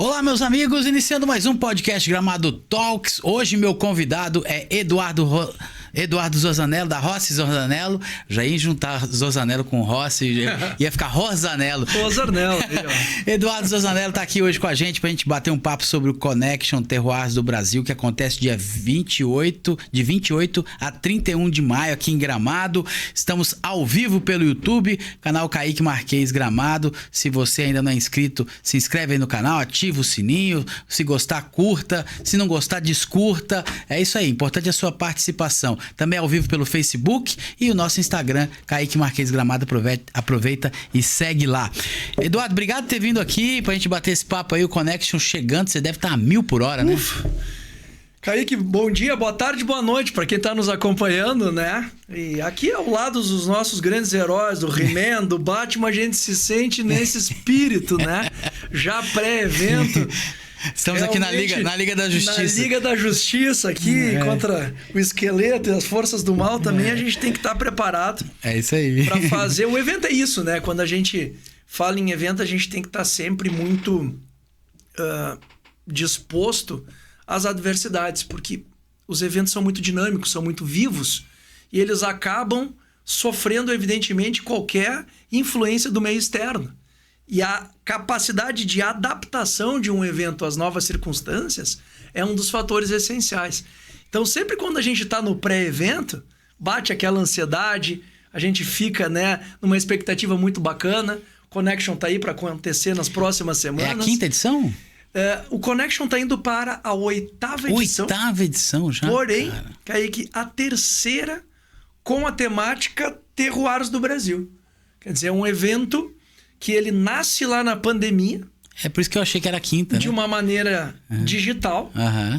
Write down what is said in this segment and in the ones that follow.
Olá, meus amigos, iniciando mais um podcast Gramado Talks. Hoje meu convidado é Eduardo Zosanello, da Rossi Zosanello. Já ia juntar Zosanello com Rossi, ia ficar Rosanello. Rosanello. Eduardo Zosanello tá aqui hoje com a gente pra gente bater um papo sobre o Connection Terroirs do Brasil, que acontece de 28 a 31 de maio aqui em Gramado. Estamos ao vivo pelo YouTube, canal Kaique Marquez Gramado. Se você ainda não é inscrito, se inscreve aí no canal, ativa o sininho, se gostar, curta, se não gostar, descurta. É isso aí, importante a sua participação. Também ao vivo pelo Facebook e o nosso Instagram, Kaique Marquez Gramado. Aproveita e segue lá. Eduardo, obrigado por ter vindo aqui pra gente bater esse papo aí, o Connection chegando, você deve estar a 1000 por hora, né? Kaique, bom dia, boa tarde, boa noite para quem está nos acompanhando, né? E aqui ao lado dos nossos grandes heróis, do He-Man, do Batman, a gente se sente nesse espírito, né? Já pré-evento. Estamos aqui na Liga da Justiça. Na Liga da Justiça aqui, contra o esqueleto e as forças do mal também, a gente tem que estar preparado. É isso aí. Para fazer. O evento é isso, né? Quando a gente fala em evento, a gente tem que estar sempre muito disposto às adversidades, porque os eventos são muito dinâmicos, são muito vivos, e eles acabam sofrendo, evidentemente, qualquer influência do meio externo. E a capacidade de adaptação de um evento às novas circunstâncias é um dos fatores essenciais. Então, sempre quando a gente está no pré-evento, bate aquela ansiedade, a gente fica, né, numa expectativa muito bacana. Connection está aí para acontecer nas próximas semanas. É a 5ª edição? O Connection está indo para a 8ª edição. 8ª edição já? Porém, Kaique, a 3ª com a temática Terroirs do Brasil. Quer dizer, é um evento que ele nasce lá na pandemia. É por isso que eu achei que era a 5ª, de uma maneira digital.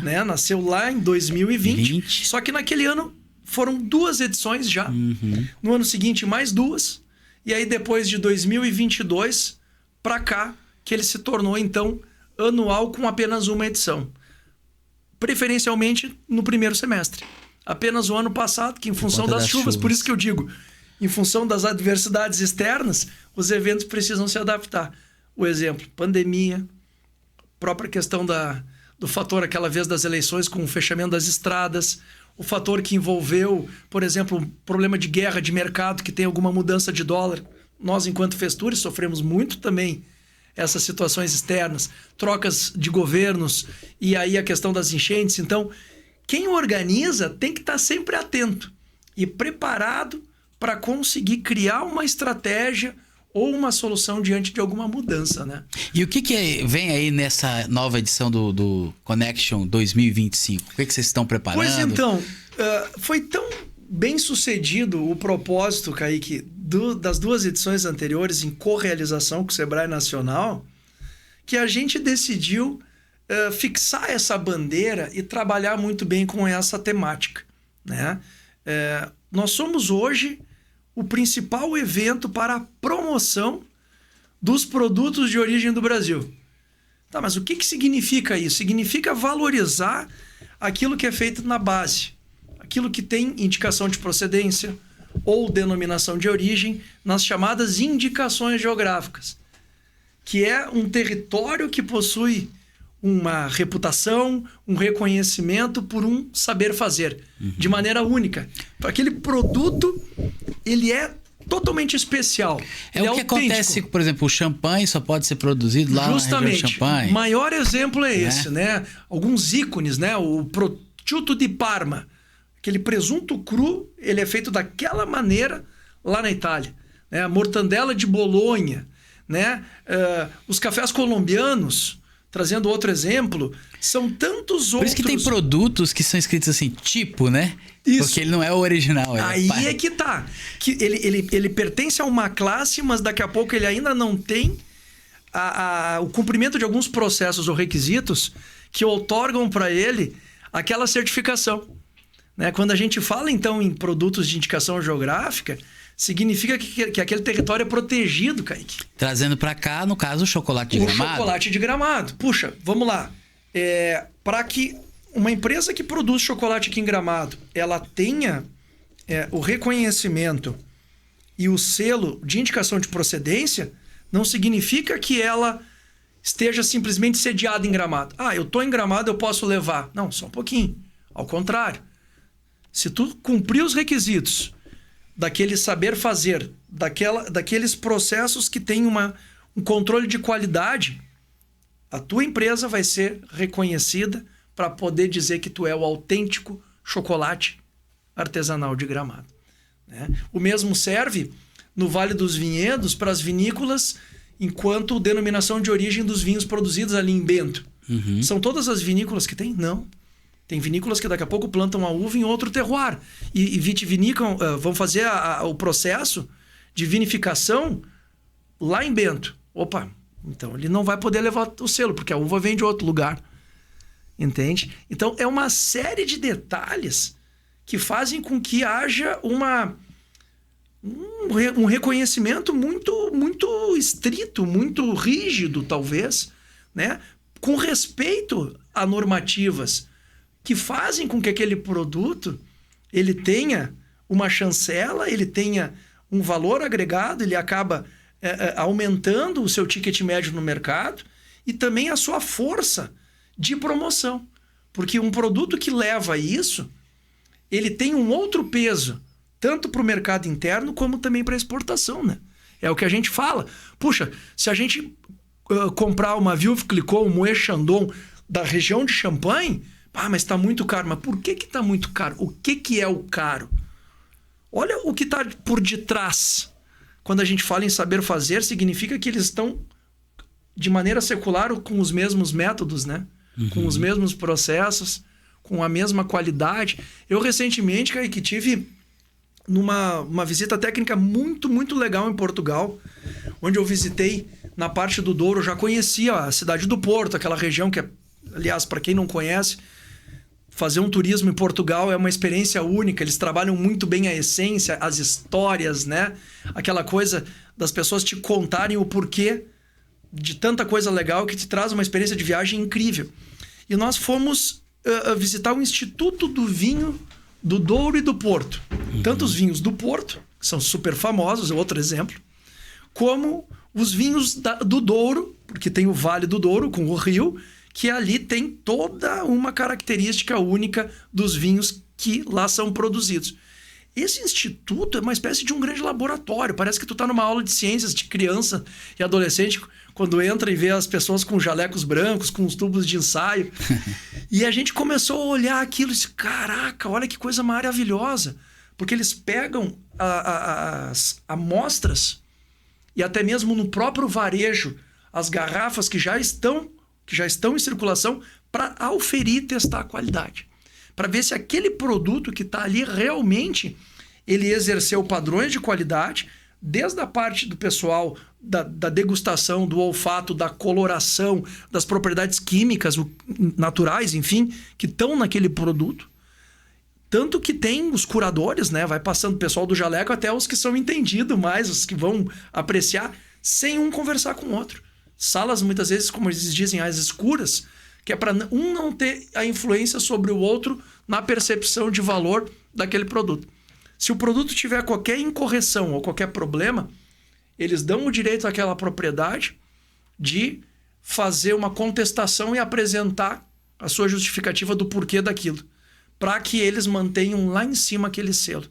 Né? Nasceu lá em 2020. Só que naquele ano foram 2 edições já. No ano seguinte, mais 2. E aí, depois de 2022 para cá, que ele se tornou, então, anual com apenas uma edição. Preferencialmente no primeiro semestre. Apenas o ano passado, que em função das chuvas, por isso que eu digo, em função das adversidades externas, os eventos precisam se adaptar. O exemplo, pandemia, própria questão do fator aquela vez das eleições com o fechamento das estradas, o fator que envolveu, por exemplo, um problema de guerra de mercado, que tem alguma mudança de dólar. Nós, enquanto Festures, sofremos muito também essas situações externas, trocas de governos e aí a questão das enchentes. Então, quem organiza tem que estar sempre atento e preparado para conseguir criar uma estratégia ou uma solução diante de alguma mudança, né? E o que vem aí nessa nova edição do Connection 2025? O que vocês estão preparando? Pois então, foi tão bem sucedido o propósito, Kaique, das 2 edições anteriores em correalização com o Sebrae Nacional, que a gente decidiu fixar essa bandeira e trabalhar muito bem com essa temática, né? Nós somos hoje o principal evento para a promoção dos produtos de origem do Brasil. Tá, mas o que significa isso? Significa valorizar aquilo que é feito na base, aquilo que tem indicação de procedência ou denominação de origem nas chamadas indicações geográficas, que é um território que possui uma reputação, um reconhecimento por um saber fazer, de maneira única. Aquele produto, ele é totalmente especial. É o que acontece, por exemplo, o champanhe só pode ser produzido lá na região de Champanhe. O maior exemplo é esse, né? Alguns ícones, né? O prosciutto di Parma, aquele presunto cru, ele é feito daquela maneira lá na Itália. Né? A mortandela de Bolonha, né? Os cafés colombianos, trazendo outro exemplo, são tantos outros... Por isso que tem produtos que são escritos assim, tipo, né? Isso. Porque ele não é o original. Aí é que tá. Que ele pertence a uma classe, mas daqui a pouco ele ainda não tem o cumprimento de alguns processos ou requisitos que outorgam para ele aquela certificação. Né? Quando a gente fala, então, em produtos de indicação geográfica, significa que aquele território é protegido, Kaique. Trazendo para cá, no caso, o chocolate de Gramado. O chocolate de Gramado. Puxa, vamos lá. Para que uma empresa que produz chocolate aqui em Gramado, ela tenha o reconhecimento e o selo de indicação de procedência, não significa que ela esteja simplesmente sediado em Gramado. Eu tô em Gramado, eu posso levar. Não, só um pouquinho. Ao contrário. Se tu cumprir os requisitos daquele saber fazer, daqueles processos que tem um controle de qualidade, a tua empresa vai ser reconhecida para poder dizer que tu é o autêntico chocolate artesanal de Gramado. Né? O mesmo serve no Vale dos Vinhedos para as vinícolas enquanto denominação de origem dos vinhos produzidos ali em Bento. Uhum. São todas as vinícolas que tem? Não. Tem vinícolas que daqui a pouco plantam a uva em outro terroir. E vitivinicam, vão fazer o processo de vinificação lá em Bento. Opa, então ele não vai poder levar o selo, porque a uva vem de outro lugar. Entende? Então é uma série de detalhes que fazem com que haja um reconhecimento muito, muito estrito, muito rígido, talvez, né? Com respeito a normativas que fazem com que aquele produto ele tenha uma chancela, ele tenha um valor agregado, ele acaba aumentando o seu ticket médio no mercado e também a sua força de promoção. Porque um produto que leva isso, ele tem um outro peso, tanto para o mercado interno como também para a exportação, né? É o que a gente fala. Puxa, se a gente comprar uma Veuve Clicquot, um Moët Chandon da região de Champagne, mas está muito caro. Mas por que está muito caro? O que é o caro? Olha o que está por detrás. Quando a gente fala em saber fazer, significa que eles estão de maneira secular com os mesmos métodos, né? Uhum. Com os mesmos processos, com a mesma qualidade. Eu recentemente, Kaique, tive numa visita técnica muito, muito legal em Portugal, onde eu visitei na parte do Douro. Eu já conhecia a cidade do Porto, aquela região que, aliás, para quem não conhece, fazer um turismo em Portugal é uma experiência única. Eles trabalham muito bem a essência, as histórias, né? Aquela coisa das pessoas te contarem o porquê de tanta coisa legal que te traz uma experiência de viagem incrível. E nós fomos visitar o Instituto do Vinho do Douro e do Porto. Uhum. Tanto os vinhos do Porto, que são super famosos, é outro exemplo, como os vinhos do Douro, porque tem o Vale do Douro com o rio, que ali tem toda uma característica única dos vinhos que lá são produzidos. Esse instituto é uma espécie de um grande laboratório. Parece que tu tá numa aula de ciências de criança e adolescente, quando entra e vê as pessoas com jalecos brancos, com os tubos de ensaio. E a gente começou a olhar aquilo e disse, caraca, olha que coisa maravilhosa. Porque eles pegam as amostras e até mesmo no próprio varejo, as garrafas que já estão em circulação para auferir e testar a qualidade. Para ver se aquele produto que está ali realmente ele exerceu padrões de qualidade, desde a parte do pessoal da degustação, do olfato, da coloração, das propriedades químicas, naturais, enfim, que estão naquele produto. Tanto que tem os curadores, né? Vai passando o pessoal do jaleco até os que são entendidos mais, os que vão apreciar, sem um conversar com o outro. Salas, muitas vezes, como eles dizem, às escuras, que é para um não ter a influência sobre o outro na percepção de valor daquele produto. Se o produto tiver qualquer incorreção ou qualquer problema, eles dão o direito àquela propriedade de fazer uma contestação e apresentar a sua justificativa do porquê daquilo, para que eles mantenham lá em cima aquele selo.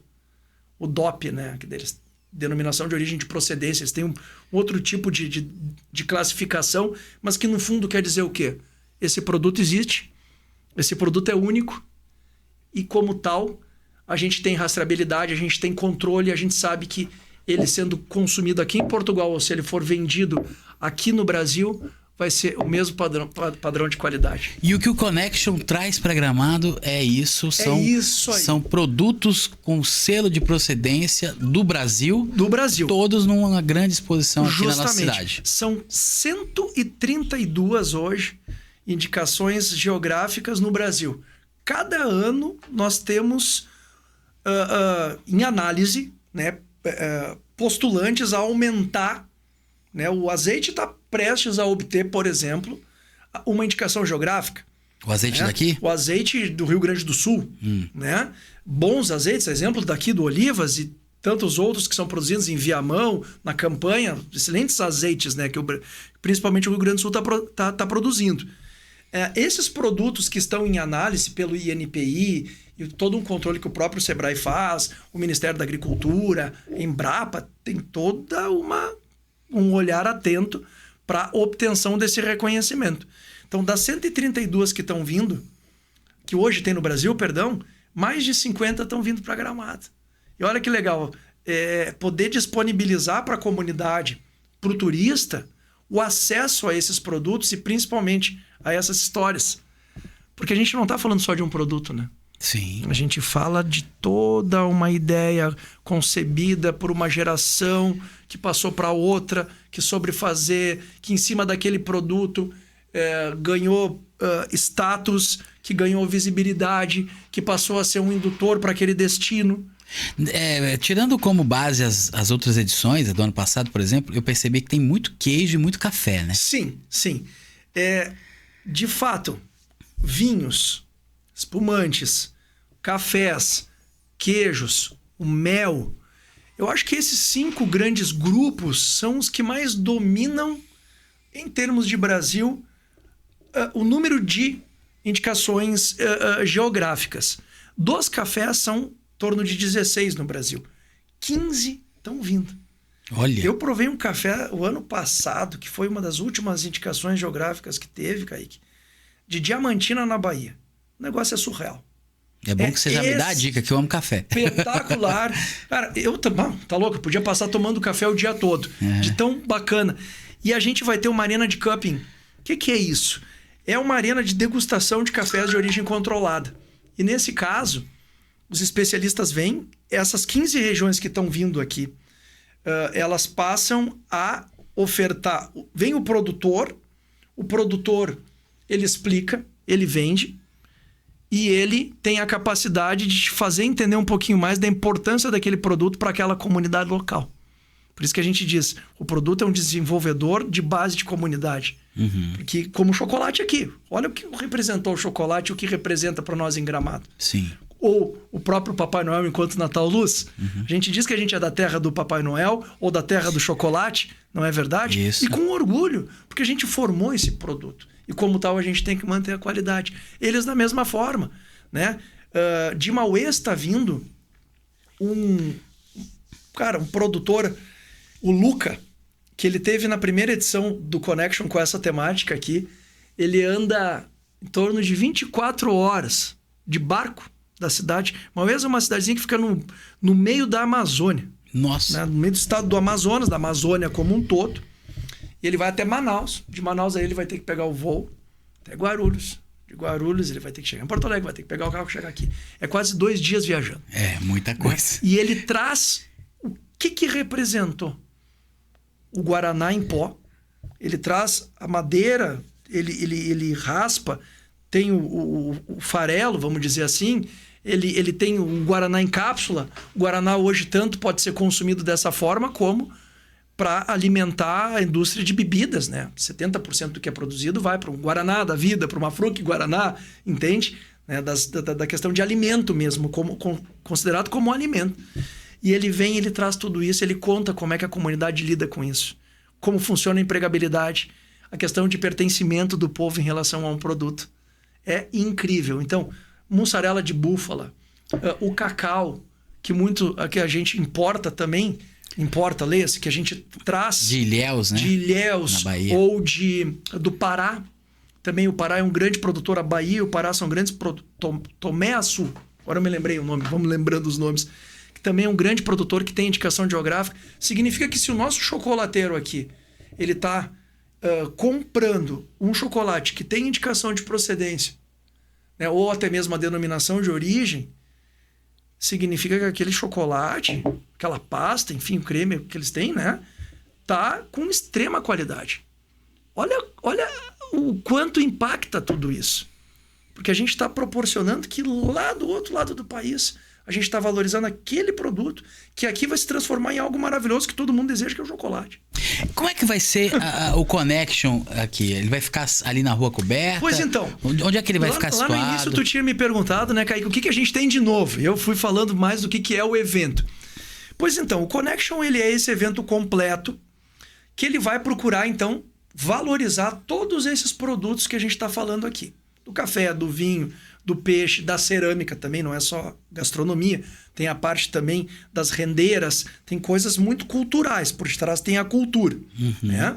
O DOP, né? Que deles, denominação de origem de procedência. Eles têm um outro tipo de classificação, mas que no fundo quer dizer o quê? Esse produto existe, esse produto é único e, como tal, a gente tem rastreabilidade, a gente tem controle, a gente sabe que ele sendo consumido aqui em Portugal ou se ele for vendido aqui no Brasil, vai ser o mesmo padrão de qualidade. E o que o Connection traz para Gramado é isso. Isso aí. São produtos com selo de procedência do Brasil. Do Brasil. Todos numa grande exposição aqui na nossa cidade. São 132 hoje indicações geográficas no Brasil. Cada ano nós temos em análise, né, postulantes a aumentar, né? O azeite está prestes a obter, por exemplo, uma indicação geográfica. O azeite daqui? O azeite do Rio Grande do Sul. Né? Bons azeites, exemplo daqui do Olivas e tantos outros que são produzidos em Viamão, na campanha, excelentes azeites, né? Que principalmente o Rio Grande do Sul tá produzindo. Esses produtos que estão em análise pelo INPI e todo um controle que o próprio Sebrae faz, o Ministério da Agricultura, Embrapa, tem toda um olhar atento para a obtenção desse reconhecimento. Então, das 132 que estão vindo, que hoje tem no Brasil, mais de 50 estão vindo para Gramado. E olha que legal, poder disponibilizar para a comunidade, para o turista, o acesso a esses produtos e principalmente a essas histórias. Porque a gente não está falando só de um produto, né? Sim. A gente fala de toda uma ideia concebida por uma geração que passou para outra, que soube fazer, que em cima daquele produto ganhou status, que ganhou visibilidade, que passou a ser um indutor para aquele destino. Tirando como base as outras edições, a do ano passado, por exemplo, eu percebi que tem muito queijo e muito café, né? Sim. De fato, vinhos, espumantes, cafés, queijos, o mel. Eu acho que esses 5 grandes grupos são os que mais dominam, em termos de Brasil, o número de indicações geográficas. Dos cafés são em torno de 16 no Brasil. 15 estão vindo. Olha. Eu provei um café o ano passado, que foi uma das últimas indicações geográficas que teve, Kaique, de Diamantina, na Bahia. O negócio é surreal. É bom que você já me dá a dica, que eu amo café. Espetacular. Cara, tá louco, eu podia passar tomando café o dia todo. De tão bacana. E a gente vai ter uma arena de cupping. O que é isso? É uma arena de degustação de cafés de origem controlada. E nesse caso, os especialistas vêm, essas 15 regiões que estão vindo aqui, elas passam a ofertar. Vem o produtor, ele explica, ele vende, e ele tem a capacidade de te fazer entender um pouquinho mais da importância daquele produto para aquela comunidade local. Por isso que a gente diz, o produto é um desenvolvedor de base de comunidade. Uhum. Porque, como o chocolate aqui, olha o que representou o chocolate e o que representa para nós em Gramado. Sim. Ou o próprio Papai Noel enquanto Natal Luz. Uhum. A gente diz que a gente é da terra do Papai Noel ou da terra do chocolate, não é verdade? Isso. E com orgulho, porque a gente formou esse produto. E como tal, a gente tem que manter a qualidade. Eles da mesma forma, né? De Maués está vindo um produtor, o Luca, que ele teve na primeira edição do Connection com essa temática aqui. Ele anda em torno de 24 horas de barco da cidade. Maués é uma cidadezinha que fica no meio da Amazônia. Nossa. Né? No meio do estado do Amazonas, da Amazônia como um todo. E ele vai até Manaus. De Manaus aí ele vai ter que pegar o voo até Guarulhos. De Guarulhos ele vai ter que chegar em Porto Alegre, vai ter que pegar o carro e chegar aqui. É quase 2 dias viajando. É, muita coisa. Né? E ele traz o que representou o Guaraná em pó. Ele traz a madeira, ele raspa, tem o farelo, vamos dizer assim. Ele tem o Guaraná em cápsula. O Guaraná hoje tanto pode ser consumido dessa forma como para alimentar a indústria de bebidas, né? 70% do que é produzido vai para um Guaraná da vida, para uma Fruc Guaraná, entende? Né? Da questão de alimento mesmo, considerado como um alimento. E ele traz tudo isso, ele conta como é que a comunidade lida com isso, como funciona a empregabilidade, a questão de pertencimento do povo em relação a um produto. É incrível. Então, mussarela de búfala, o cacau, que a gente importa também, leia-se, que a gente traz... De Ilhéus, né? De Ilhéus, na Bahia. Ou do Pará. Também o Pará é um grande produtor, a Bahia e o Pará são grandes produtores. Tomé Açu, agora eu me lembrei o nome, vamos lembrando os nomes. Que também é um grande produtor que tem indicação geográfica. Significa que se o nosso chocolateiro aqui, ele está comprando um chocolate que tem indicação de procedência, né, ou até mesmo a denominação de origem, significa que aquele chocolate, aquela pasta, enfim, o creme que eles têm, né, tá com extrema qualidade. Olha o quanto impacta tudo isso. Porque a gente está proporcionando que lá do outro lado do país a gente está valorizando aquele produto que aqui vai se transformar em algo maravilhoso que todo mundo deseja, que é o chocolate. Como é que vai ser o Connection aqui? Ele vai ficar ali na Rua Coberta? Pois então. Onde é que ele vai ficar situado? Lá no início tu tinha me perguntado, né, Kaique, o que a gente tem de novo? Eu fui falando mais do que é o evento. Pois então, o Connection ele é esse evento completo que ele vai procurar, então, valorizar todos esses produtos que a gente está falando aqui. Do café, do vinho, do peixe, da cerâmica também, não é só gastronomia. Tem a parte também das rendeiras, tem coisas muito culturais. Por detrás tem a cultura. Né?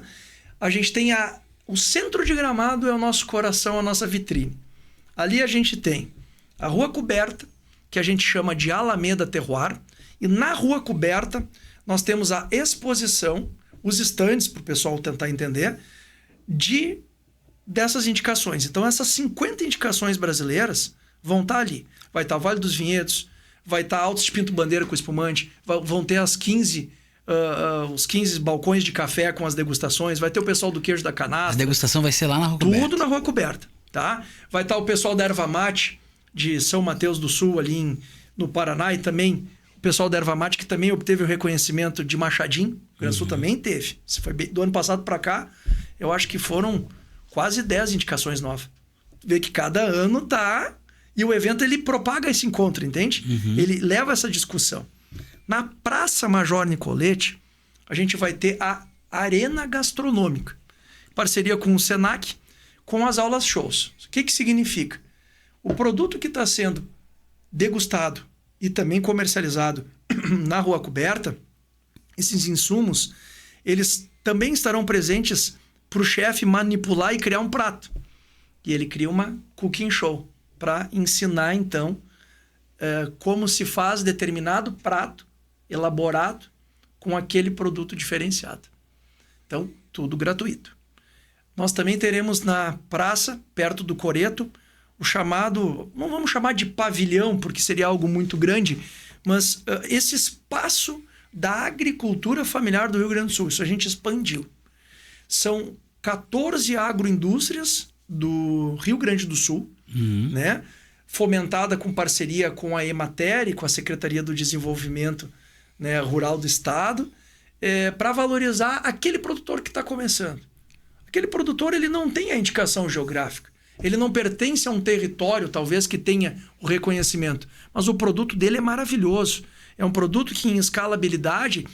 A gente tem o centro de Gramado é o nosso coração, a nossa vitrine. Ali a gente tem a Rua Coberta, que a gente chama de Alameda Terroir. E na Rua Coberta nós temos a exposição, os estandes, para o pessoal tentar entender, dessas indicações. Então, essas 50 indicações brasileiras vão estar ali. Vai estar o Vale dos Vinhedos, vai estar Altos de Pinto Bandeira com espumante, vão ter os 15 balcões de café com as degustações, vai ter o pessoal do queijo da canastra. A degustação vai ser lá na Rua Coberta. Tudo na Rua Coberta, tá? Vai estar o pessoal da Erva Mate, de São Mateus do Sul, ali no Paraná, e também o pessoal da Erva Mate, que também obteve o reconhecimento de Machadinho. O Rio Grande do Sul também teve. Se foi do ano passado para cá, eu acho que foram quase 10 indicações novas. Vê que cada ano tá... E o evento, ele propaga esse encontro, entende? Ele leva essa discussão. Na Praça Major Nicolete, a gente vai ter a Arena Gastronômica. Parceria com o Senac, com as aulas shows. O que significa? O produto que está sendo degustado e também comercializado na Rua Coberta, esses insumos, eles também estarão presentes para o chefe manipular e criar um prato. E ele cria uma cooking show para ensinar, então, como se faz determinado prato elaborado com aquele produto diferenciado. Então, tudo gratuito. Nós também teremos na praça, perto do Coreto, o chamado, não vamos chamar de pavilhão, porque seria algo muito grande, mas esse espaço da agricultura familiar do Rio Grande do Sul. Isso a gente expandiu. São 14 agroindústrias do Rio Grande do Sul, né? Fomentada com parceria com a Emater e com a Secretaria do Desenvolvimento, né, Rural do Estado, para valorizar aquele produtor que está começando. Aquele produtor, ele não tem a indicação geográfica. Ele não pertence a um território, talvez, que tenha o reconhecimento. Mas o produto dele é maravilhoso. É um produto que, em escalabilidade,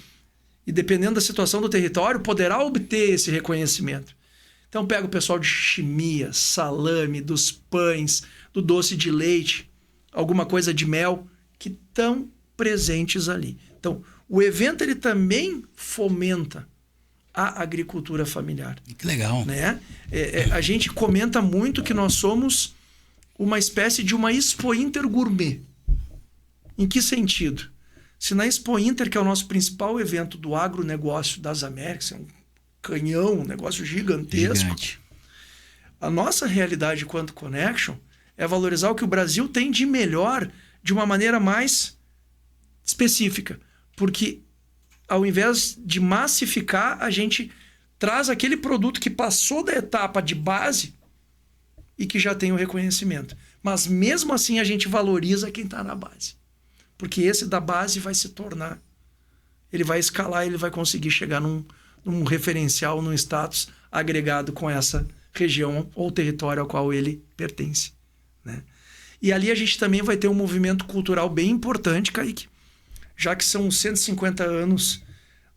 e dependendo da situação do território, poderá obter esse reconhecimento. Então, pega o pessoal de chimia, salame, dos pães, do doce de leite, alguma coisa de mel, que estão presentes ali. Então, o evento ele também fomenta a agricultura familiar. Que legal. Né? A gente comenta muito que nós somos uma espécie de uma Expo Inter gourmet. Em que sentido? Se na Expo Inter, que é o nosso principal evento do agronegócio das Américas, é um canhão, um negócio gigantesco. Gigante. A nossa realidade quanto Connection é valorizar o que o Brasil tem de melhor de uma maneira mais específica. Porque ao invés de massificar, a gente traz aquele produto que passou da etapa de base e que já tem o reconhecimento. Mas mesmo assim a gente valoriza quem está na base. Porque esse da base vai se tornar, ele vai escalar, ele vai conseguir chegar num referencial, num status agregado com essa região ou território ao qual ele pertence. Né? E ali a gente também vai ter um movimento cultural bem importante, Kaique, já que são 150 anos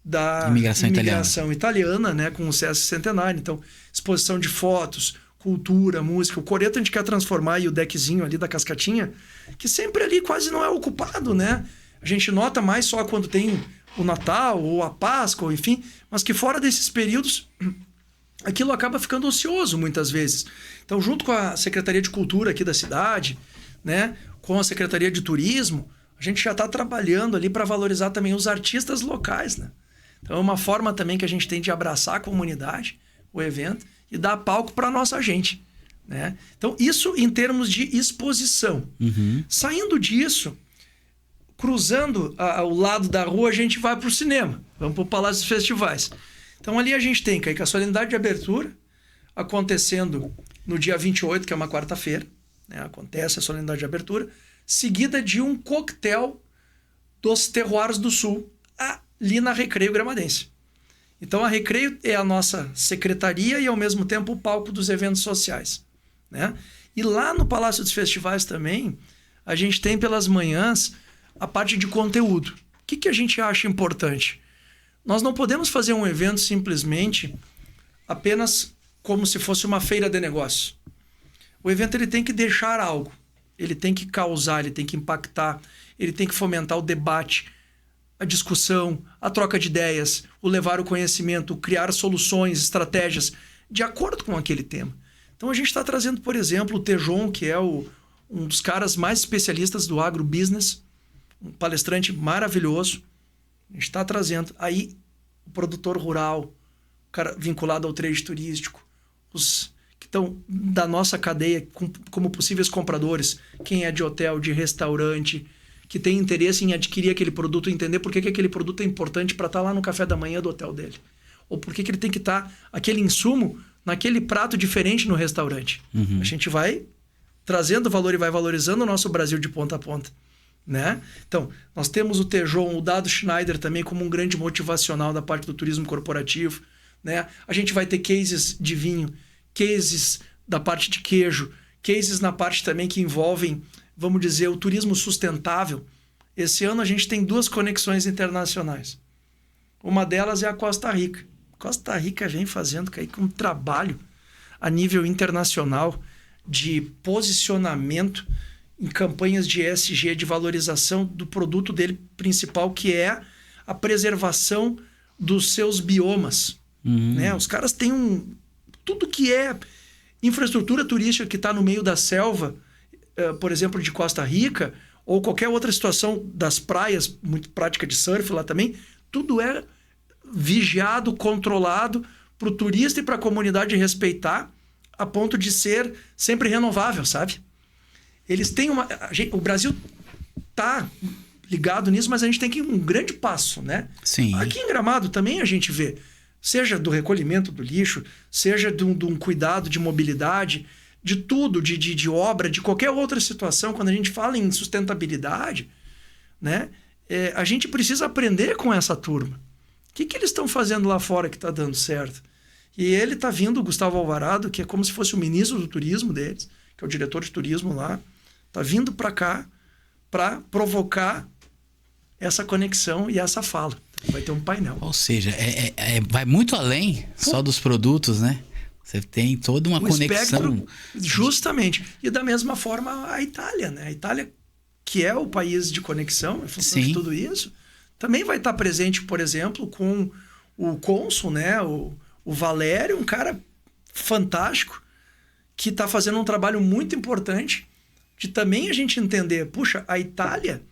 da imigração italiana, né, com o Sesc Centenário. Então, exposição de fotos, cultura, música. O Coreto a gente quer transformar aí o deckzinho ali da Cascatinha, que sempre ali quase não é ocupado, né? A gente nota mais só quando tem o Natal ou a Páscoa, ou enfim, mas que fora desses períodos, aquilo acaba ficando ocioso muitas vezes. Então, junto com a Secretaria de Cultura aqui da cidade, né, com a Secretaria de Turismo, a gente já está trabalhando ali para valorizar também os artistas locais, né? Então é uma forma também que a gente tem de abraçar a comunidade, o evento, e dar palco para a nossa gente, né? Então isso em termos de exposição. Saindo disso, cruzando o lado da rua, a gente vai para o cinema. Vamos para o Palácio dos Festivais. Então ali a gente tem a solenidade de abertura acontecendo no dia 28, que é uma quarta-feira, né? Acontece a solenidade de abertura, seguida de um coquetel dos terroirs do Sul, ali na Recreio Gramadense. Então, a Recreio é a nossa secretaria e, ao mesmo tempo, o palco dos eventos sociais. Né? E lá no Palácio dos Festivais também, a gente tem pelas manhãs a parte de conteúdo. que a gente acha importante? Nós não podemos fazer um evento simplesmente apenas como se fosse uma feira de negócios. O evento ele tem que deixar algo, ele tem que causar, ele tem que impactar, ele tem que fomentar o debate, a discussão, a troca de ideias, o levar o conhecimento, o criar soluções, estratégias de acordo com aquele tema. Então a gente está trazendo, por exemplo, o Tejon, que é um dos caras mais especialistas do agrobusiness, um palestrante maravilhoso. A gente está trazendo aí o produtor rural, o cara vinculado ao trade turístico, os que estão da nossa cadeia como possíveis compradores, quem é de hotel, de restaurante, que tem interesse em adquirir aquele produto, entender por que aquele produto é importante para estar lá no café da manhã do hotel dele. Ou por que ele tem que estar, aquele insumo, naquele prato diferente no restaurante. Uhum. A gente vai trazendo valor e vai valorizando o nosso Brasil de ponta a ponta. Né? Então, nós temos o Tejon, o Dado Schneider também como um grande motivacional da parte do turismo corporativo. Né? A gente vai ter cases de vinho, cases da parte de queijo, cases na parte também que envolvem, vamos dizer, o turismo sustentável. Esse ano a gente tem 2 conexões internacionais. Uma delas é a Costa Rica. Costa Rica vem fazendo um trabalho a nível internacional de posicionamento em campanhas de ESG, de valorização do produto dele principal, que é a preservação dos seus biomas. Né? Os caras têm tudo que é infraestrutura turística que está no meio da selva, por exemplo, de Costa Rica, ou qualquer outra situação das praias, muito prática de surf lá também, tudo é vigiado, controlado para o turista e para a comunidade respeitar, a ponto de ser sempre renovável, sabe? Eles têm o Brasil tá ligado nisso, mas a gente tem que ir um grande passo, né? Sim. Aqui em Gramado também a gente vê, seja do recolhimento do lixo, seja de um cuidado de mobilidade, de tudo, de obra, de qualquer outra situação. Quando a gente fala em sustentabilidade, né? A gente precisa aprender com essa turma. O que eles estão fazendo lá fora que está dando certo? E ele está vindo, o Gustavo Alvarado, que é como se fosse o ministro do turismo deles, que é o diretor de turismo lá, está vindo para cá para provocar essa conexão e essa fala. Vai ter um painel. Ou seja, vai muito além só dos produtos, né? Você tem toda uma conexão. Espectro, justamente. E da mesma forma a Itália, né? A Itália, que é o país de conexão, em função de tudo isso, também vai estar presente, por exemplo, com o cônsul, né? O Valério, um cara fantástico, que está fazendo um trabalho muito importante de também a gente entender, puxa, a Itália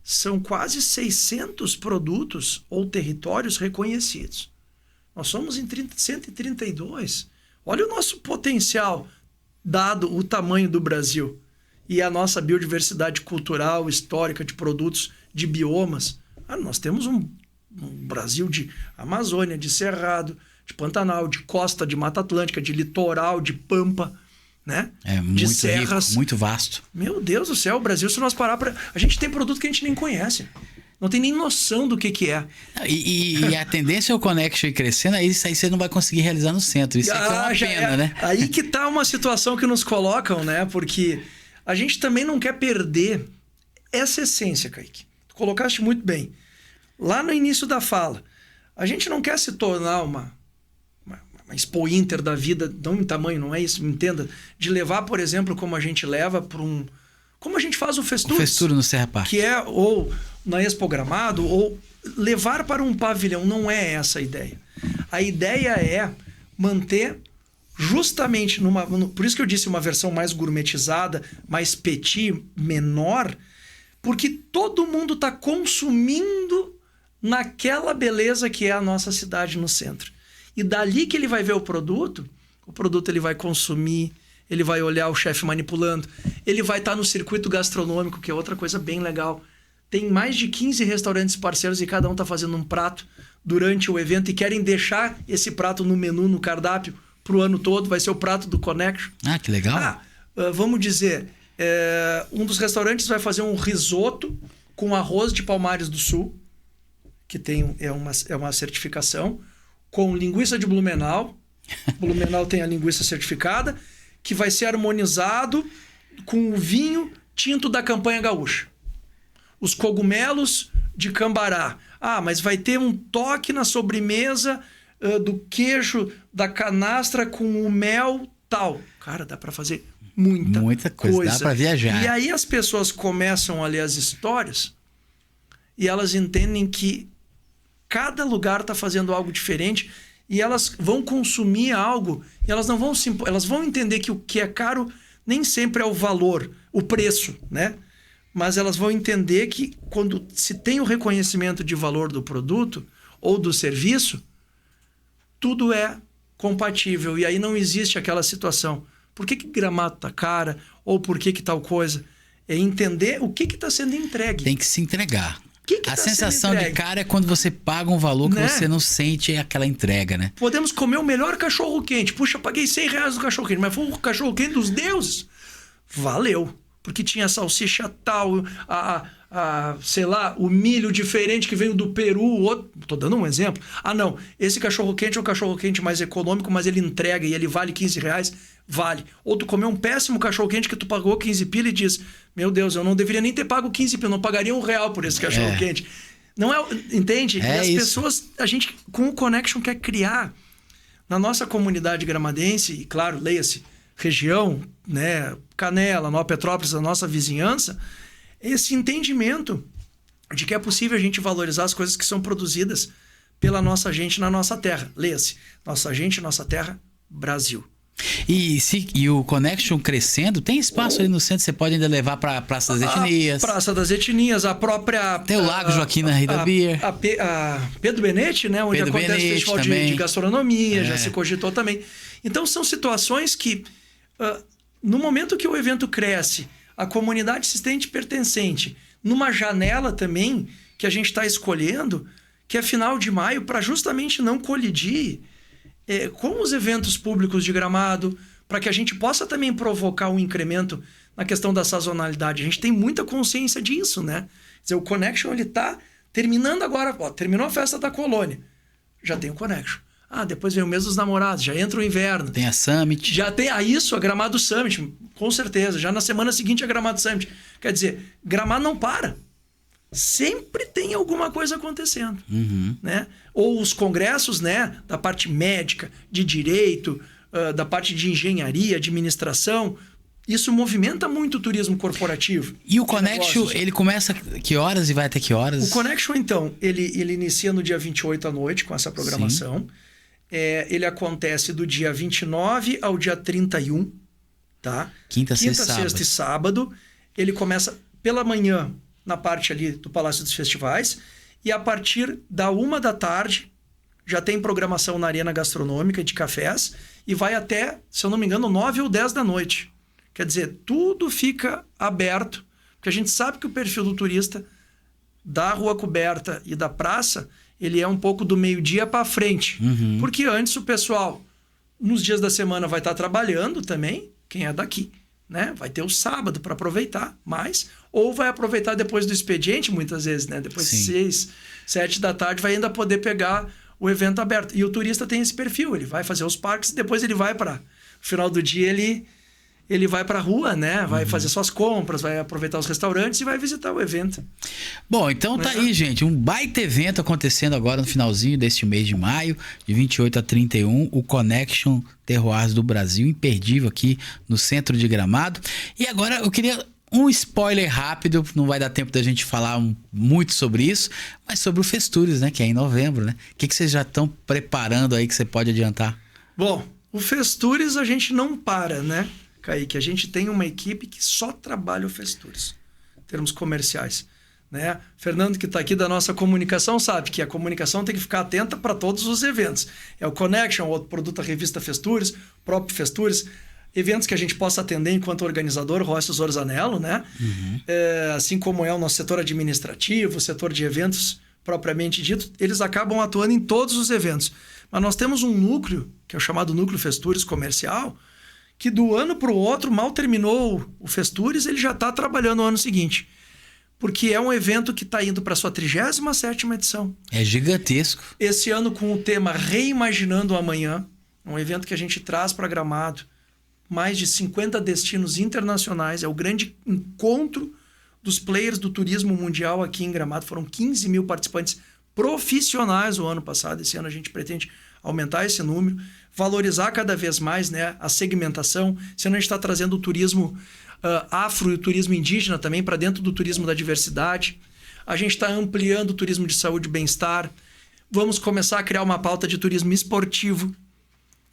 são quase 600 produtos ou territórios reconhecidos. Nós somos em 132. Olha o nosso potencial, dado o tamanho do Brasil e a nossa biodiversidade cultural, histórica, de produtos, de biomas. Nós temos um Brasil de Amazônia, de Cerrado, de Pantanal, de costa, de Mata Atlântica, de litoral, de pampa, né? Muito de serras. Rico, muito vasto. Meu Deus do céu, o Brasil, se nós parar para... A gente tem produto que a gente nem conhece. Não tem nem noção do que é. E a tendência é o Connection ir crescendo, isso aí você não vai conseguir realizar no centro. Isso aqui é uma pena, né? Aí que tá uma situação que nos colocam, né? Porque a gente também não quer perder essa essência, Kaique. Tu colocaste muito bem. Lá no início da fala, a gente não quer se tornar uma Expo Inter da vida, não em tamanho, não é isso, me entenda, de levar, por exemplo, como a gente leva para como a gente faz o Festuras. O Festura no Serra Park. Que é, ou na Expo Gramado, ou levar para um pavilhão, não é essa a ideia. A ideia é manter justamente por isso que eu disse uma versão mais gourmetizada, mais petit, menor, porque todo mundo está consumindo naquela beleza que é a nossa cidade no centro. E dali que ele vai ver o produto ele vai consumir, ele vai olhar o chefe manipulando, ele vai estar no circuito gastronômico, que é outra coisa bem legal. Tem mais de 15 restaurantes parceiros e cada um está fazendo um prato durante o evento e querem deixar esse prato no menu, no cardápio, para o ano todo. Vai ser o prato do Connection. Ah, que legal. Vamos dizer, um dos restaurantes vai fazer um risoto com arroz de Palmares do Sul, que é uma certificação, com linguiça de Blumenau. Blumenau tem a linguiça certificada, que vai ser harmonizado com o vinho tinto da campanha gaúcha. Os cogumelos de Cambará. Ah, mas vai ter um toque na sobremesa do queijo da canastra com o mel tal. Cara, dá para fazer muita coisa. Dá para viajar. E aí as pessoas começam a ler as histórias e elas entendem que cada lugar está fazendo algo diferente e elas vão consumir algo e elas não vão elas vão entender que o que é caro nem sempre é o valor, o preço, né? Mas elas vão entender que quando se tem o reconhecimento de valor do produto ou do serviço, tudo é compatível. E aí não existe aquela situação. Por que Gramado está cara? Ou por que tal coisa? É entender o que está sendo entregue. Tem que se entregar. A sensação de cara é quando você paga um valor que você não sente aquela entrega, né? Podemos comer o melhor cachorro-quente. Puxa, paguei R$100 no cachorro-quente, mas foi o cachorro-quente dos deuses. Valeu. Porque tinha salsicha tal, sei lá, o milho diferente que veio do Peru. Outro, tô dando um exemplo. Ah, não. Esse cachorro-quente é um cachorro-quente mais econômico, mas ele entrega e ele vale R$15. Vale. Ou tu comeu um péssimo cachorro-quente que tu pagou 15 pila e diz: meu Deus, eu não deveria nem ter pago 15 pila, eu não pagaria R$1 por esse cachorro-quente. Não é, entende? E as pessoas, a gente com o Connection quer criar na nossa comunidade gramadense, e claro, leia-se, região, né, Canela, Nova Petrópolis, a nossa vizinhança, esse entendimento de que é possível a gente valorizar as coisas que são produzidas pela nossa gente na nossa terra. Leia-se, nossa gente, nossa terra, Brasil. E o Connection crescendo, tem espaço ali no centro, você pode ainda levar para a Praça das Etnias. Praça das Etnias, a própria... Tem o Lago Joaquim na Rida Beer. A Pedro Benete, né, onde Pedro acontece Benete, o festival de gastronomia, já se cogitou também. Então são situações que, no momento que o evento cresce, a comunidade se sente pertencente, numa janela também que a gente está escolhendo, que é final de maio, para justamente não colidir com os eventos públicos de Gramado, para que a gente possa também provocar um incremento na questão da sazonalidade. A gente tem muita consciência disso, né? Quer dizer, o Connection, ele está terminando agora, terminou a festa da Colônia, já tem o Connection. Ah, depois vem o mês dos namorados, já entra o inverno. Tem a Summit. Já tem isso, a Gramado Summit, com certeza. Já na semana seguinte a Gramado Summit. Quer dizer, Gramado não para. Sempre tem alguma coisa acontecendo. Né? Ou os congressos, né, da parte médica, de direito, da parte de engenharia, administração. Isso movimenta muito o turismo corporativo. E o Connection, ele começa que horas e vai até que horas? O Connection, então, ele inicia no dia 28 à noite com essa programação. Ele acontece do dia 29 ao dia 31, tá? Quinta, sexta e sábado. Ele começa pela manhã na parte ali do Palácio dos Festivais e a partir da 1 da tarde já tem programação na Arena Gastronômica de cafés e vai até, se eu não me engano, 9 ou 10 da noite. Quer dizer, tudo fica aberto, porque a gente sabe que o perfil do turista da Rua Coberta e da praça, ele é um pouco do meio-dia para frente. Porque antes o pessoal, nos dias da semana, vai estar trabalhando também, quem é daqui, né? Vai ter o sábado para aproveitar mais, ou vai aproveitar depois do expediente, muitas vezes, né? Depois de 6, 7 da tarde, vai ainda poder pegar o evento aberto. E o turista tem esse perfil, ele vai fazer os parques e depois ele vai para... No final do dia, ele vai para a rua, né? Vai fazer suas compras, vai aproveitar os restaurantes e vai visitar o evento. Bom, então tá aí, gente. Um baita evento acontecendo agora no finalzinho deste mês de maio, de 28 a 31, o Connection Terroirs do Brasil, imperdível aqui no centro de Gramado. E agora eu queria um spoiler rápido, não vai dar tempo da gente falar muito sobre isso, mas sobre o Festures, né? Que é em novembro, né? O que vocês já estão preparando aí que você pode adiantar? Bom, o Festures a gente não para, né, Kaique? A gente tem uma equipe que só trabalha o Festures, em termos comerciais, né? Fernando, que está aqui da nossa comunicação, sabe que a comunicação tem que ficar atenta para todos os eventos. É o Connection, o outro produto da revista Festures, o próprio Festures, eventos que a gente possa atender enquanto organizador, Roços Orzanello, né? Assim como é o nosso setor administrativo, o setor de eventos propriamente dito, eles acabam atuando em todos os eventos. Mas nós temos um núcleo, que é o chamado Núcleo Festures Comercial, que do ano para o outro, mal terminou o Festures, ele já está trabalhando no ano seguinte. Porque é um evento que está indo para a sua 37ª edição. É gigantesco. Esse ano com o tema Reimaginando o Amanhã, um evento que a gente traz para Gramado mais de 50 destinos internacionais, é o grande encontro dos players do turismo mundial aqui em Gramado. Foram 15 mil participantes profissionais o ano passado. Esse ano a gente pretende aumentar esse número, valorizar cada vez mais, né, a segmentação. Esse ano a gente está trazendo o turismo afro e o turismo indígena também para dentro do turismo da diversidade. A gente está ampliando o turismo de saúde e bem-estar. Vamos começar a criar uma pauta de turismo esportivo,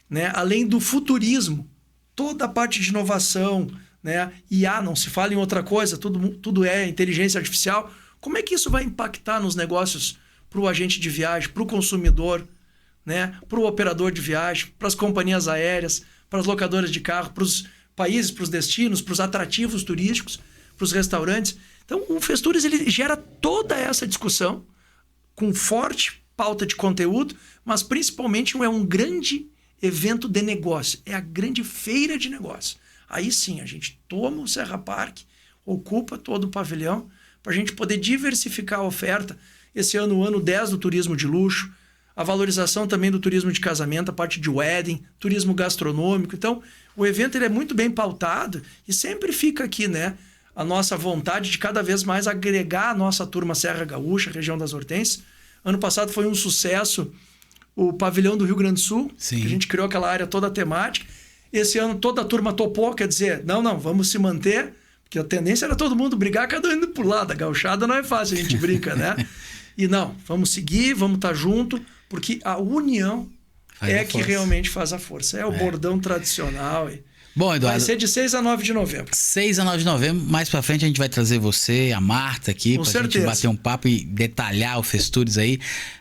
né? Além do futurismo, toda a parte de inovação, né? IA, não se fala em outra coisa, tudo é inteligência artificial. Como é que isso vai impactar nos negócios para o agente de viagem, para o consumidor, né? Para o operador de viagem, para as companhias aéreas, para as locadoras de carro, para os países, para os destinos, para os atrativos turísticos, para os restaurantes. Então, o Festures ele gera toda essa discussão com forte pauta de conteúdo, mas principalmente é um grande evento de negócio. É a grande feira de negócio. Aí sim, a gente toma o Serra Park, ocupa todo o pavilhão, para a gente poder diversificar a oferta. Esse ano, o ano 10 do turismo de luxo, a valorização também do turismo de casamento, a parte de wedding, turismo gastronômico. Então, o evento ele é muito bem pautado e sempre fica aqui, né? A nossa vontade de cada vez mais agregar a nossa turma Serra Gaúcha, região das Hortênsias. Ano passado foi um sucesso o pavilhão do Rio Grande do Sul, que a gente criou aquela área toda temática. Esse ano toda a turma topou, quer dizer, não, vamos se manter, porque a tendência era todo mundo brigar, cada um indo pro lado. A gauchada não é fácil, a gente brinca, né? E não, vamos seguir, vamos estar junto, porque a união é que realmente faz a força. É o bordão tradicional. Bom, Eduardo, vai ser de 6 a 9 de novembro. 6 a 9 de novembro. Mais pra frente a gente vai trazer você, a Marta aqui, pra gente bater um papo e detalhar o Festures aí.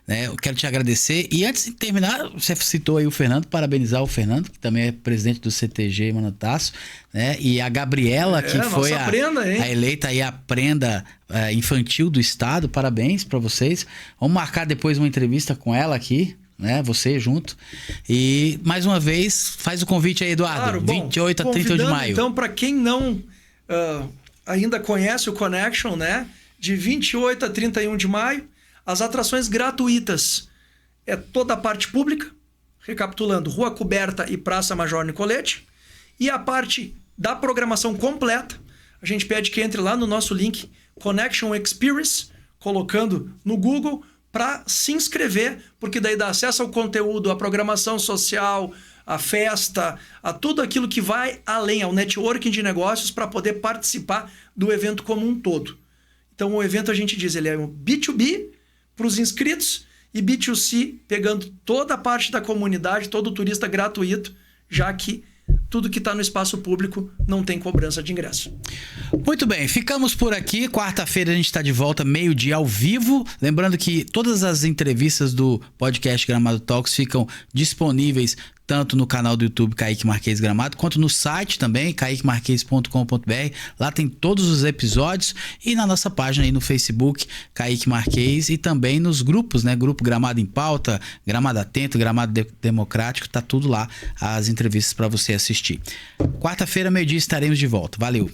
Né? Eu quero te agradecer. E antes de terminar, você citou aí o Fernando, parabenizar o Fernando, que também é presidente do CTG Manantaço, né? E a Gabriela, que foi a eleita aí a prenda infantil do estado. Parabéns pra vocês. Vamos marcar depois uma entrevista com ela aqui. Né? Você junto. E, mais uma vez, faz o convite aí, Eduardo. Claro, bom, 28 a 31 de maio. Então, para quem não ainda conhece o Connection, né? De 28 a 31 de maio, as atrações gratuitas. É toda a parte pública, recapitulando, Rua Coberta e Praça Major Nicolete. E a parte da programação completa, a gente pede que entre lá no nosso link Connection Experience, colocando no Google, para se inscrever, porque daí dá acesso ao conteúdo, à programação social, à festa, a tudo aquilo que vai além, ao networking de negócios para poder participar do evento como um todo. Então o evento a gente diz, ele é um B2B para os inscritos e B2C pegando toda a parte da comunidade, todo o turista gratuito, já que tudo que está no espaço público não tem cobrança de ingresso. Muito bem, ficamos por aqui. Quarta-feira a gente está de volta, meio-dia ao vivo. Lembrando que todas as entrevistas do podcast Gramado Talks ficam disponíveis tanto no canal do YouTube Kaique Marquez Gramado, quanto no site também, kaiquemarquez.com.br. Lá tem todos os episódios e na nossa página aí no Facebook, Kaique Marquez, e também nos grupos, né? Grupo Gramado em Pauta, Gramado Atento, Gramado Democrático, tá tudo lá, as entrevistas para você assistir. Quarta-feira, meio-dia, estaremos de volta. Valeu!